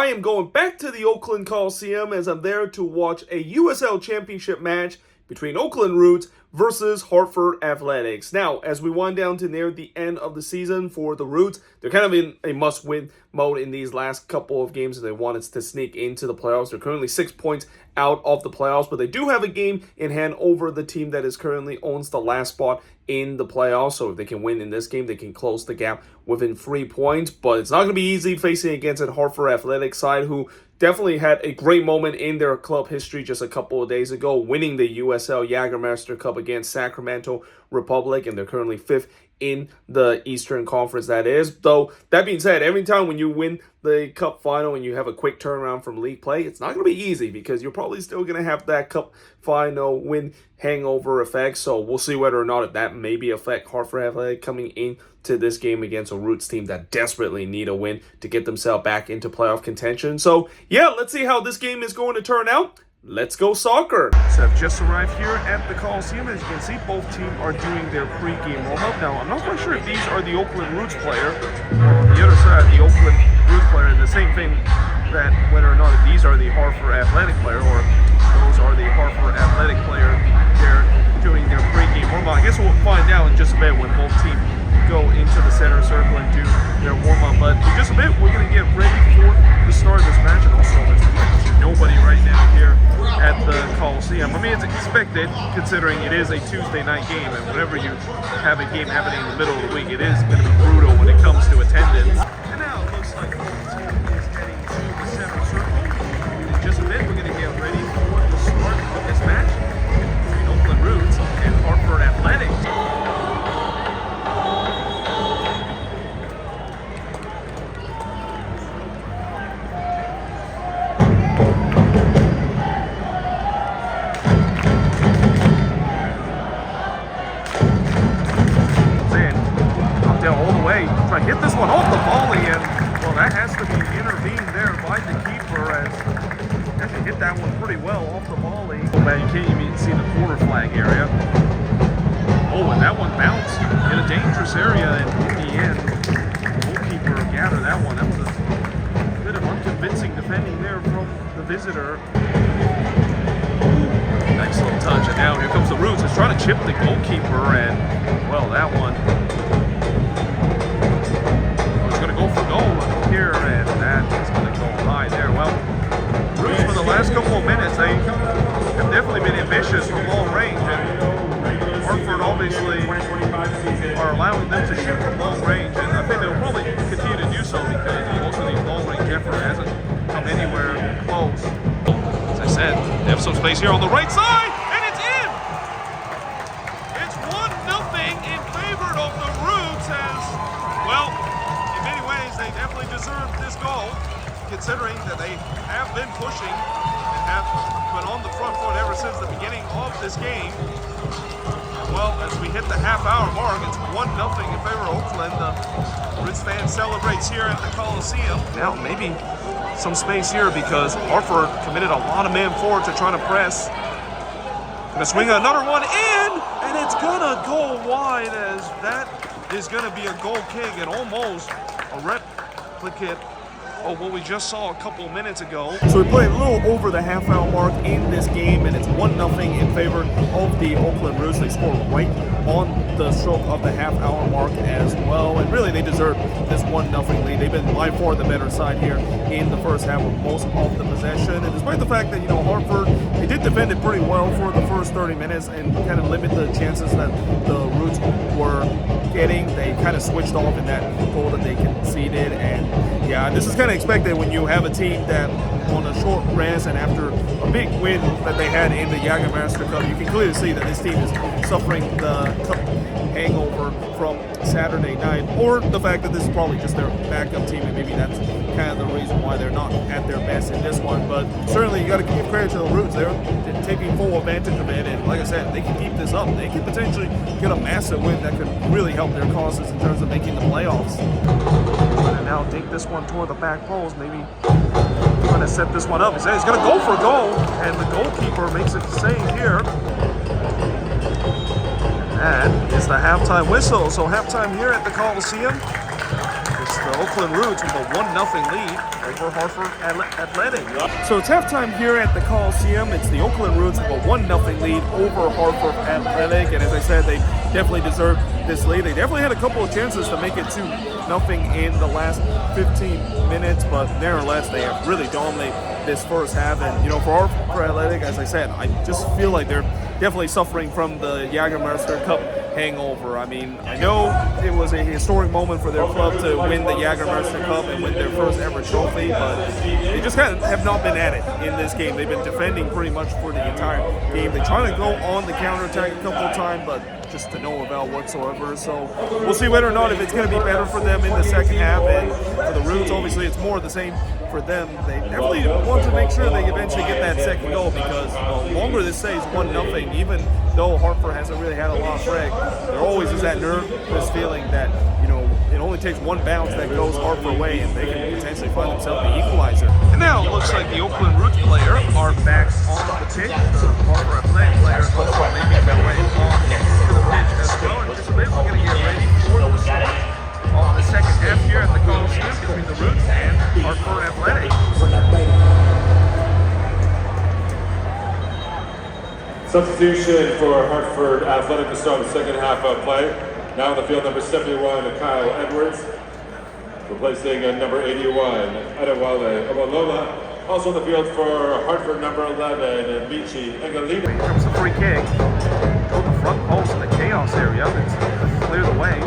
am going back to the Oakland Coliseum as I'm there to watch a USL Championship match between Oakland Roots versus Hartford Athletics. Now, as we wind down to near the end of the season for the Roots, they're kind of in a must-win mode in these last couple of games, and they wanted to sneak into the playoffs. They're currently 6 points out of the playoffs, but they do have a game in hand over the team that is currently owns the last spot in the playoffs. So if they can win in this game, they can close the gap within 3 points. But it's not going to be easy facing against a Hartford Athletic side who definitely had a great moment in their club history just a couple of days ago, winning the USL Jägermeister Cup against Sacramento Republic, and they're currently 5th in the Eastern Conference, that is. Though, that being said, every time when you win the Cup final and you have a quick turnaround from league play, it's not going to be easy because you're probably still going to have that Cup final win hangover effect. So we'll see whether or not that maybe affect Hartford Athletic coming into this game against a Roots team that desperately need a win to get themselves back into playoff contention. So, yeah, let's see how this game is going to turn out. Let's go soccer. So I've just arrived here at the Coliseum. As you can see, both teams are doing their pre-game warm-up. Now, I'm not quite sure if these are the Oakland Roots player or on the other side, the Oakland Roots player. And the same thing that whether or not these are the Hartford Athletic player or those are the Hartford Athletic player. They're doing their pre-game warm-up. I guess we'll find out in just a bit when both teams go into the center circle and do their warm-up. But in just a bit, we're going to get ready for the start of this match. And also, there's nobody right now here at the Coliseum. I mean, it's expected considering it is a Tuesday night game, and whenever you have a game happening in the middle of the week, it is going to be brutal when it comes to attendance. And now it looks like the team is heading to the center circle. In just a bit, we're going to get ready for the start of this match between Oakland Roots and Hartford Athletic. Try to hit this one off the volley, and well, that has to be intervened there by the keeper as he actually hit that one pretty well off the volley. Oh man, you can't even see the quarter flag area. Oh, and that one bounced in a dangerous area, and in the end, the goalkeeper gathered that one. That was a bit of unconvincing defending there from the visitor. Nice little touch, and now here comes the Roots. It's trying to chip the goalkeeper, and well, that one go for goal here, and that is going to go high there. Well, Roots for the last couple of minutes, they have definitely been ambitious from long range, and Hartford obviously are allowing them to shoot from long range, and I think they'll probably continue to do so because most of these long range effort hasn't come anywhere close. As I said, they have some space here on the right side, and it's in! It's 1-0 in favor of the Roots as, well, they definitely deserve this goal, considering that they have been pushing and have been on the front foot ever since the beginning of this game. Well, as we hit the half-hour mark, it's 1-0 in favor of Oakland. The Roots fan celebrates here at the Coliseum. Now, maybe some space here because Hartford committed a lot of man forward to try to press. Gonna swing another one in, and it's gonna go wide as that is gonna be a goal kick and almost a replicate of what we just saw a couple of minutes ago. So we played a little over the half-hour mark in this game, and it's 1-0 in favor of the Oakland Roots. They scored right on the stroke of the half-hour mark as well, and really they deserve this 1-0 lead. They've been by far the better side here in the first half with most of the possession, and despite the fact that, you know, Hartford, they did defend it pretty well for the first 30 minutes and kind of limit the chances that the Roots were getting. They kind of switched off in that goal that they conceded, and yeah, this is kind of expected when you have a team that on a short rest and after a big win that they had in the Jägermeister Cup, you can clearly see that this team is suffering the cup hangover from Saturday night, or the fact that this is probably just their backup team, and maybe that's kind of the reason why they're not at their best in this one. But certainly you got to give credit to the Roots. They're taking full advantage of it, and like I said, they can keep this up. They can potentially get a massive win that could really help their causes in terms of making the playoffs. And now dig this one toward the back post, maybe trying to set this one up. He's going to go for a goal, and the goalkeeper makes it save here. And it's the halftime whistle. So halftime here at the Coliseum. It's the Oakland Roots with a 1-0 lead over Hartford Athletic. So it's halftime here at the Coliseum. It's the Oakland Roots with a 1-0 lead over Hartford Athletic. And as I said, they definitely deserved this lead. They definitely had a couple of chances to make it 2-0 in the last 15 minutes, but nevertheless, they have really dominated this first half. And, you know, for Hartford Athletic, as I said, I just feel like they're definitely suffering from the Jägermeister Cup hangover. I mean, I know it was a historic moment for their club to win the Jägermeister Cup and win their first ever trophy, but they just have not been at it in this game. They've been defending pretty much for the entire game. They try to go on the counterattack a couple of times, but just to no avail whatsoever. So we'll see whether or not if it's going to be better for them in the second half. And for the Roots, obviously, it's more of the same for them. They definitely want to make sure they eventually get that second goal, because the longer this stays 1-0, even though Hartford hasn't really had a lot of frag, there always is that nervous feeling that, you know, it only takes one bounce that goes Hartford way and they can potentially find themselves the equalizer. And now it looks like the Oakland Roots players are back on the pitch. The Hartford Athletic players also making their way onto the pitch as well. And just a bit, we're going to get ready for the start of the second half here at the Coliseum between the Roots and Hartford Athletic. Substitution for Hartford Athletic to start the second half of play. Now on the field, number 71, Kyle Edwards, replacing number 81, Adewale Awalola. Also on the field for Hartford, number 11, Michi Engalina. Here comes the free kick. Go to the front post in the chaos area. It's clear the way.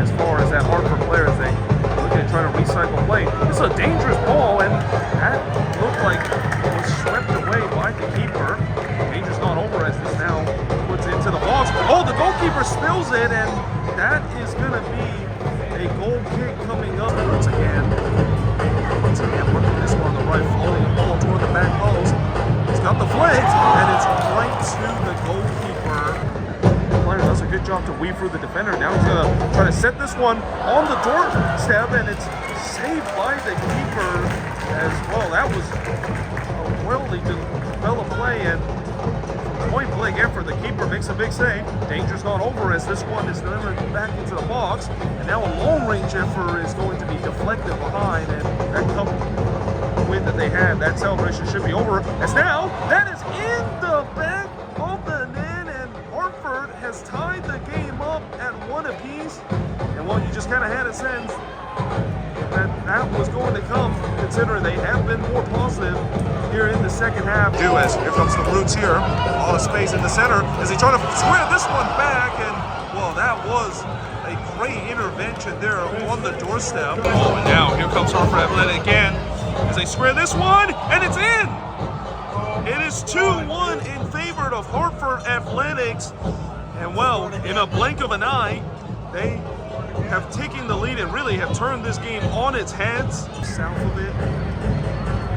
As far as that Hartford players, they look at trying to recycle play. This is a dangerous ball, and that looked like it was swept away by the keeper. Danger's not over as this now puts it into the box. Oh, the goalkeeper spills it, and that is going to be a goal kick coming up. Once again, working this one on the right, floating the ball toward the back post. He's got the flick, and it's right to the goalkeeper. The player does a good job to weave through the defender. Now he's going to try to set this one on the doorstep, and it's saved by the keeper as well. That was a well-developed play, and point blank effort, the keeper makes a big save. Danger's not over as this one is delivered back into the box, and now a long-range effort is going to be deflected behind, and that cup win that they had, that celebration should be over. As now, that is in the back of the net, and Hartford has tied the game up at 1 apiece. And well, you just kind of had a sense that was going to come, considering they have been more positive here in the second half. As here comes the Roots here, a lot of space in the center as they try to square this one back, and well, that was a great intervention there on the doorstep. Oh, and now here comes Hartford Athletic again as they square this one, and it's in! It is 2-1 in favor of Hartford Athletics, and well, in a blink of an eye, they have taken the lead and really have turned this game on its heads. South of it,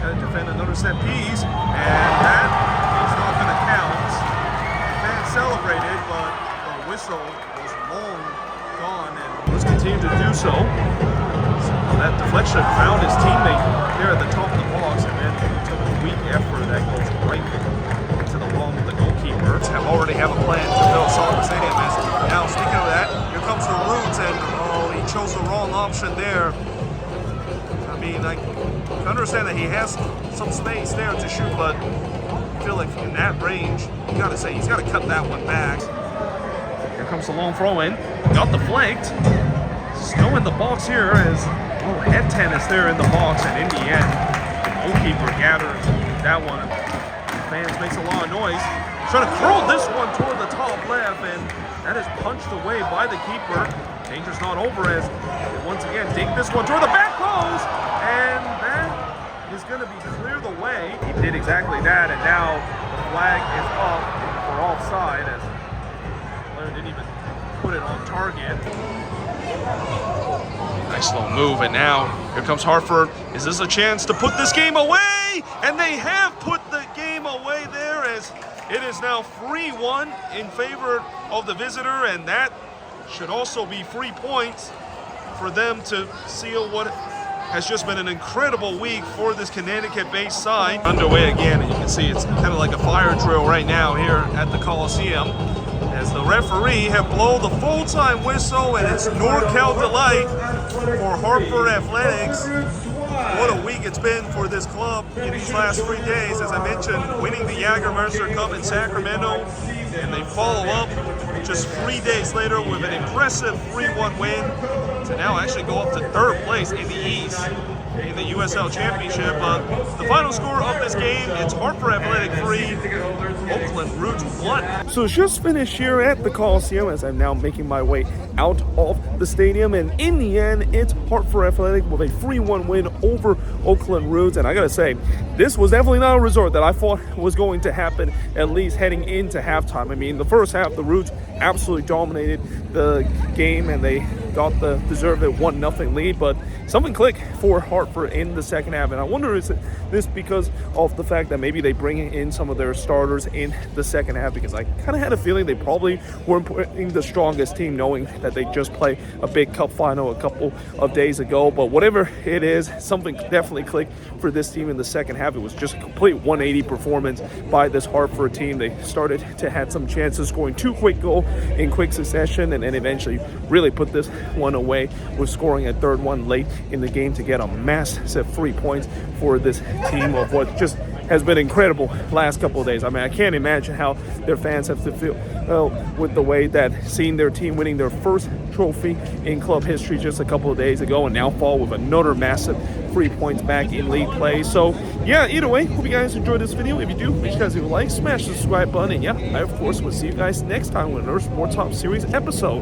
got to defend another set piece, and that is not going to count. Fans celebrated, but the whistle was long gone, and let's continue to do so. That deflection found his teammate there at the top of the box, and then took a weak effort that goes right into the wall of the goalkeeper. Already have a plan to build Sporthop Stadium. Now, speaking of that, here comes the Roots, and oh, he chose the wrong option there. I mean, I can understand that he has some space there to shoot, but I feel like in that range, you got to say he's got to cut that one back. Here comes the long throw in. Got deflanked. Still in the box here as a little head tennis there in the box, and in the end, the goalkeeper gathers that one. Fans makes a lot of noise. Trying to curl this one toward the top left, and that is punched away by the keeper. Danger's not over as they once again dig this one toward the back post, and that is going to be cleared away. He did exactly that, and now the flag is up for offside as the player didn't even put it on target. Nice little move, and now here comes Hartford. Is this a chance to put this game away? And they have put the game away there as it is now 3-1 in favor of the visitor, and that should also be 3 points for them to seal what has just been an incredible week for this Connecticut-based side. Underway again, and you can see it's kind of like a fire drill right now here at the Coliseum as the referee have blown the full-time whistle, and it's NorCal Delight for Hartford Athletics. What a week it's been for this club in these last 3 days. As I mentioned, winning the Jagermeister Cup in Sacramento, and they follow up just 3 days later with an impressive 3-1 win to now actually go up to 3rd place in the East in the USL Championship. The final score of this game, it's Hartford Athletic 3, Oakland Roots 1. So just finished here at the Coliseum as I'm now making my way out of the stadium, and in the end it's Hartford Athletic with a 3-1 win over Oakland Roots. And I gotta say, this was definitely not a result that I thought was going to happen, at least heading into halftime. I mean, the first half the Roots absolutely dominated the game and they got the deserved 1-0 lead, but something clicked for Hartford in the second half. And I wonder, is this because of the fact that maybe they bring in some of their starters in the second half, because I kind of had a feeling they probably weren't putting the strongest team, knowing that they just played a big cup final a couple of days ago. But whatever it is, something definitely clicked for this team in the second half. It was just a complete 180 performance by this Hartford team. They started to have some chances, scoring 2 quick goals in quick succession, and then eventually really put this one away with scoring a 3rd one late in the game to get a massive 3 points for this team of what just has been incredible last couple of days. I mean, I can't imagine how their fans have to feel with the way that seeing their team winning their first trophy in club history just a couple of days ago and now fall with another massive 3 points back in league play. So yeah, either way, hope you guys enjoyed this video. If you do, make sure you guys leave a like, smash the subscribe button, and yeah, I of course will see you guys next time with another Sporthop series episode.